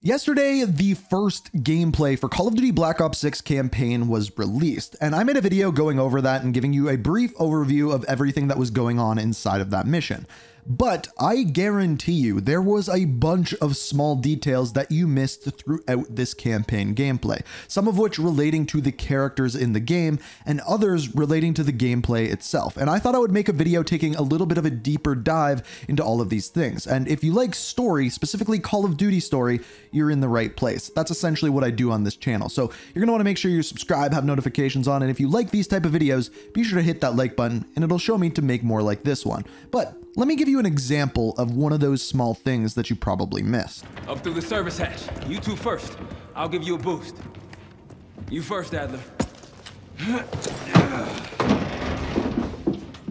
Yesterday, the first gameplay for Call of Duty Black Ops 6 campaign was released, and I made a video going over that and giving you a brief overview of everything that was going on inside of that mission. But I guarantee you there was a bunch of small details that you missed throughout this campaign gameplay, some of which relating to the characters in the game and others relating to the gameplay itself. And I thought I would make a video taking a little bit of a deeper dive into all of these things. And if you like story, specifically Call of Duty story, you're in the right place. That's essentially what I do on this channel. So you're gonna wanna make sure you subscribe, have notifications on, and if you like these type of videos, be sure to hit that like button and it'll show me to make more like this one. But let me give you an example of one of those small things that you probably missed. Up through the service hatch. You two first. I'll give you a boost. You first, Adler.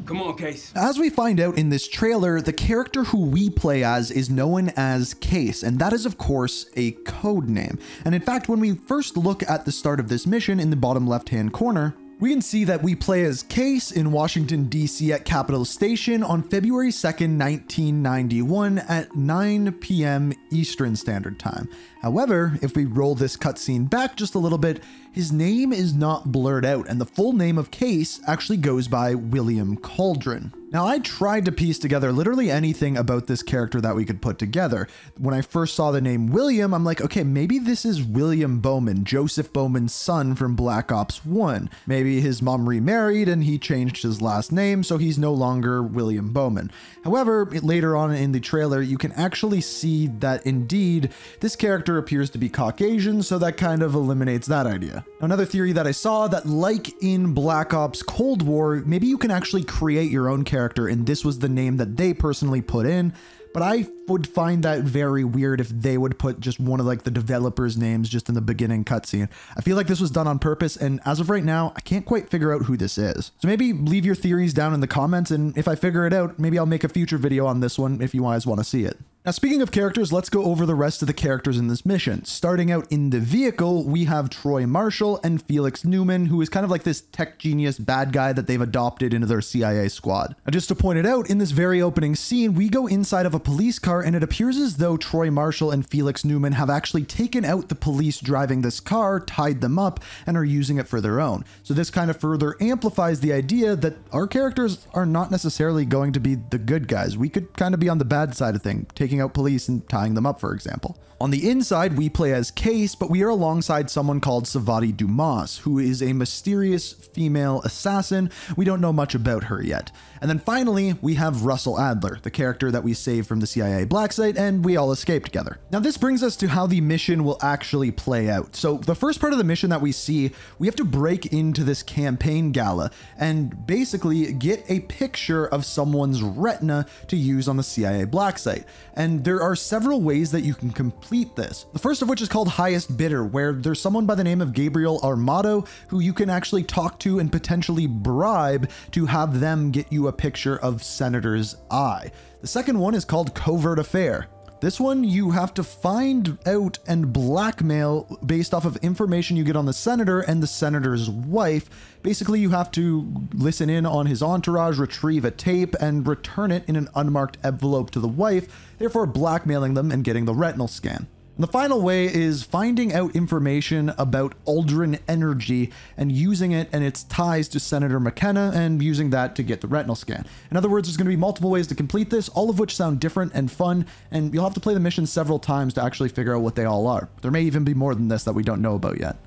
Come on, Case. As we find out in this trailer, the character who we play as is known as Case, and that is of course a code name. And in fact, when we first look at the start of this mission in the bottom left-hand corner, we can see that we play as Case in Washington, D.C. at Capitol Station on February 2nd, 1991 at 9 p.m. Eastern Standard Time. However, if we roll this cutscene back just a little bit, his name is not blurred out, and the full name of Case actually goes by William Cauldron. Now, I tried to piece together literally anything about this character that we could put together. When I first saw the name William, I'm like, okay, maybe this is William Bowman, Joseph Bowman's son from Black Ops 1. Maybe his mom remarried and he changed his last name, so he's no longer William Bowman. However, later on in the trailer, you can actually see that indeed this character appears to be Caucasian, so that kind of eliminates that idea. Another theory that I saw that, like in Black Ops Cold War, maybe you can actually create your own character, and this was the name that they personally put in. But I would find that very weird if they would put just one of like the developers' names just in the beginning cutscene. I feel like this was done on purpose, and as of right now, I can't quite figure out who this is. So maybe leave your theories down in the comments, and if I figure it out, maybe I'll make a future video on this one if you guys want to see it. Now, speaking of characters, let's go over the rest of the characters in this mission. Starting out in the vehicle, we have Troy Marshall and Felix Newman, who is kind of like this tech genius bad guy that they've adopted into their CIA squad. Now, just to point it out, in this very opening scene, we go inside of a police car, and it appears as though Troy Marshall and Felix Newman have actually taken out the police driving this car, tied them up, and are using it for their own. So this kind of further amplifies the idea that our characters are not necessarily going to be the good guys. We could kind of be on the bad side of things, taking out police and tying them up, for example. On the inside, we play as Case, but we are alongside someone called Savati Dumas, who is a mysterious female assassin. We don't know much about her yet. And then finally, we have Russell Adler, the character that we saved from the CIA black site, and we all escaped together. Now, this brings us to how the mission will actually play out. So the first part of the mission that we see, we have to break into this campaign gala and basically get a picture of someone's retina to use on the CIA black site. And there are several ways that you can complete this. The first of which is called Highest Bidder, where there's someone by the name of Gabriel Armato who you can actually talk to and potentially bribe to have them get you a picture of Senator's eye. The second one is called Covert Affair. This one you have to find out and blackmail based off of information you get on the senator and the senator's wife. Basically, you have to listen in on his entourage, retrieve a tape, and return it in an unmarked envelope to the wife, therefore blackmailing them and getting the retinal scan. And the final way is finding out information about Aldrin Energy and using it and its ties to Senator McKenna and using that to get the retinal scan. In other words, there's going to be multiple ways to complete this, all of which sound different and fun, and you'll have to play the mission several times to actually figure out what they all are. There may even be more than this that we don't know about yet.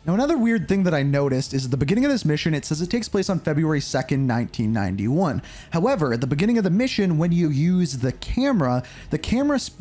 Now, another weird thing that I noticed is at the beginning of this mission, it says it takes place on February 2nd, 1991. However, at the beginning of the mission, when you use the camera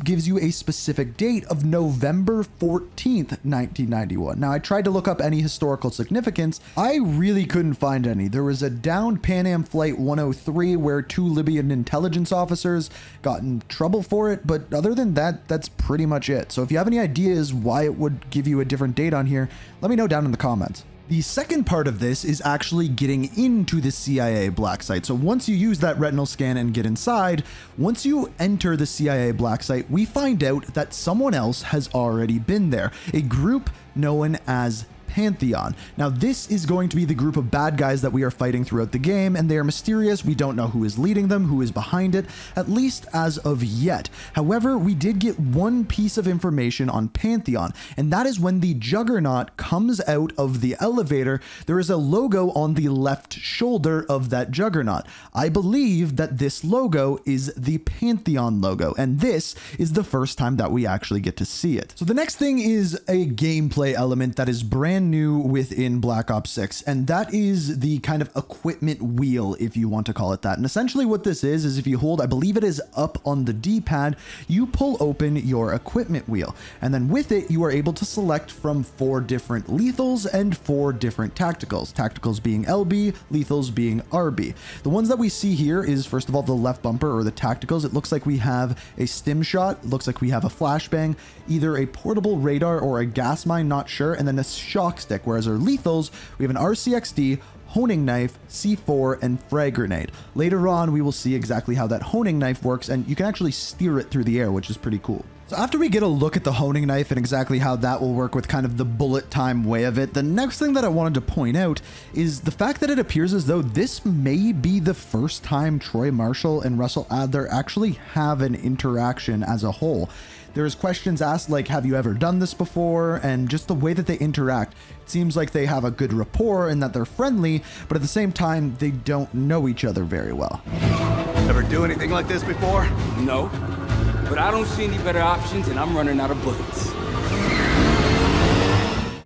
gives you a specific date of November 14th, 1991. Now, I tried to look up any historical significance. I really couldn't find any. There was a downed Pan Am Flight 103 where 2 Libyan intelligence officers got in trouble for it, but other than that, that's pretty much it. So if you have any ideas why it would give you a different date on here, let me know down in the comments. The second part of this is actually getting into the CIA black site. So once you use that retinal scan and get inside, once you enter the CIA black site, we find out that someone else has already been there, a group known as Pantheon. Now, this is going to be the group of bad guys that we are fighting throughout the game, and they are mysterious. We don't know who is leading them, who is behind it, at least as of yet. However, we did get one piece of information on Pantheon, and that is when the Juggernaut comes out of the elevator, there is a logo on the left shoulder of that Juggernaut. I believe that this logo is the Pantheon logo, and this is the first time that we actually get to see it. So the next thing is a gameplay element that is brand new within Black Ops 6, and that is the kind of equipment wheel, if you want to call it that. And essentially what this is if you hold, I believe it is up on the D-pad, you pull open your equipment wheel, and then with it you are able to select from 4 different lethals and 4 different tacticals. Tacticals being LB, lethals being RB. The ones that we see here is, first of all, the left bumper, or the tacticals. It looks like we have a stim shot, it looks like we have a flashbang, either a portable radar or a gas mine, not sure, and then a shock stick. Whereas our lethals, we have an RCXD, honing knife, C4, and frag grenade. Later on, we will see exactly how that honing knife works, and you can actually steer it through the air, which is pretty cool. So after we get a look at the honing knife and exactly how that will work with kind of the bullet time way of it, the next thing that I wanted to point out is the fact that it appears as though this may be the first time Troy Marshall and Russell Adler actually have an interaction as a whole. There's questions asked like, have you ever done this before? And just the way that they interact, it seems like they have a good rapport and that they're friendly, but at the same time, they don't know each other very well. Ever do anything like this before? No, but I don't see any better options and I'm running out of bullets.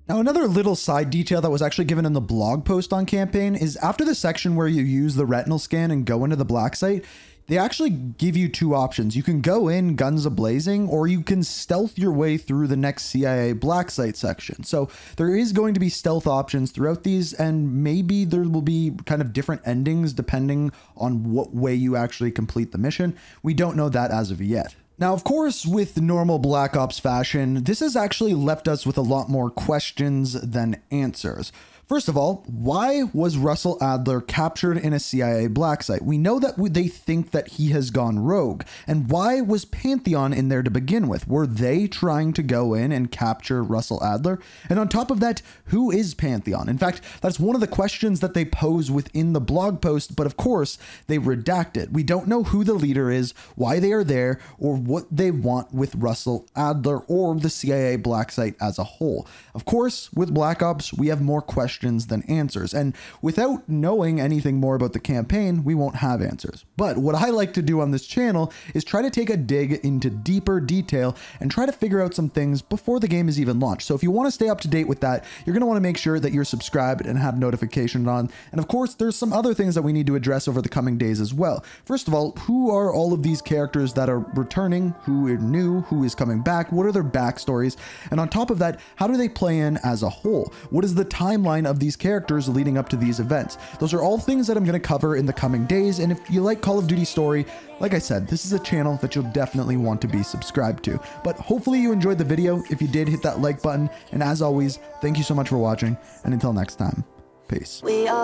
Now, another little side detail that was actually given in the blog post on campaign is after the section where you use the retinal scan and go into the black site, they actually give you 2 options. You can go in guns a-blazing, or you can stealth your way through the next CIA black site section. So there is going to be stealth options throughout these, and maybe there will be kind of different endings depending on what way you actually complete the mission. We don't know that as of yet. Now, of course, with normal Black Ops fashion, this has actually left us with a lot more questions than answers. First of all, why was Russell Adler captured in a CIA black site? We know that they think that he has gone rogue. And why was Pantheon in there to begin with? Were they trying to go in and capture Russell Adler? And on top of that, who is Pantheon? In fact, that's one of the questions that they pose within the blog post, but of course, they redact it. We don't know who the leader is, why they are there, or what they want with Russell Adler or the CIA black site as a whole. Of course, with Black Ops, we have more questions than answers, and without knowing anything more about the campaign, we won't have answers. But what I like to do on this channel is try to take a dig into deeper detail and try to figure out some things before the game is even launched. So if you want to stay up to date with that, you're going to want to make sure that you're subscribed and have notifications on. And of course, there's some other things that we need to address over the coming days as well. First of all, who are all of these characters that are returning? Who are new? Who is coming back? What are their backstories? And on top of that, how do they play in as a whole? What is the timeline of these characters leading up to these events? Those are all things that I'm going to cover in the coming days, and if you like Call of Duty story, like I said, this is a channel that you'll definitely want to be subscribed to. But hopefully you enjoyed the video. If you did, hit that like button, and as always, thank you so much for watching, and until next time, peace. We are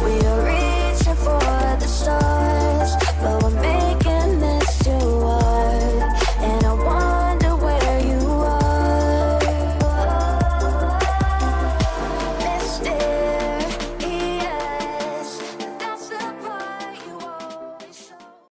reaching for the stars, but we're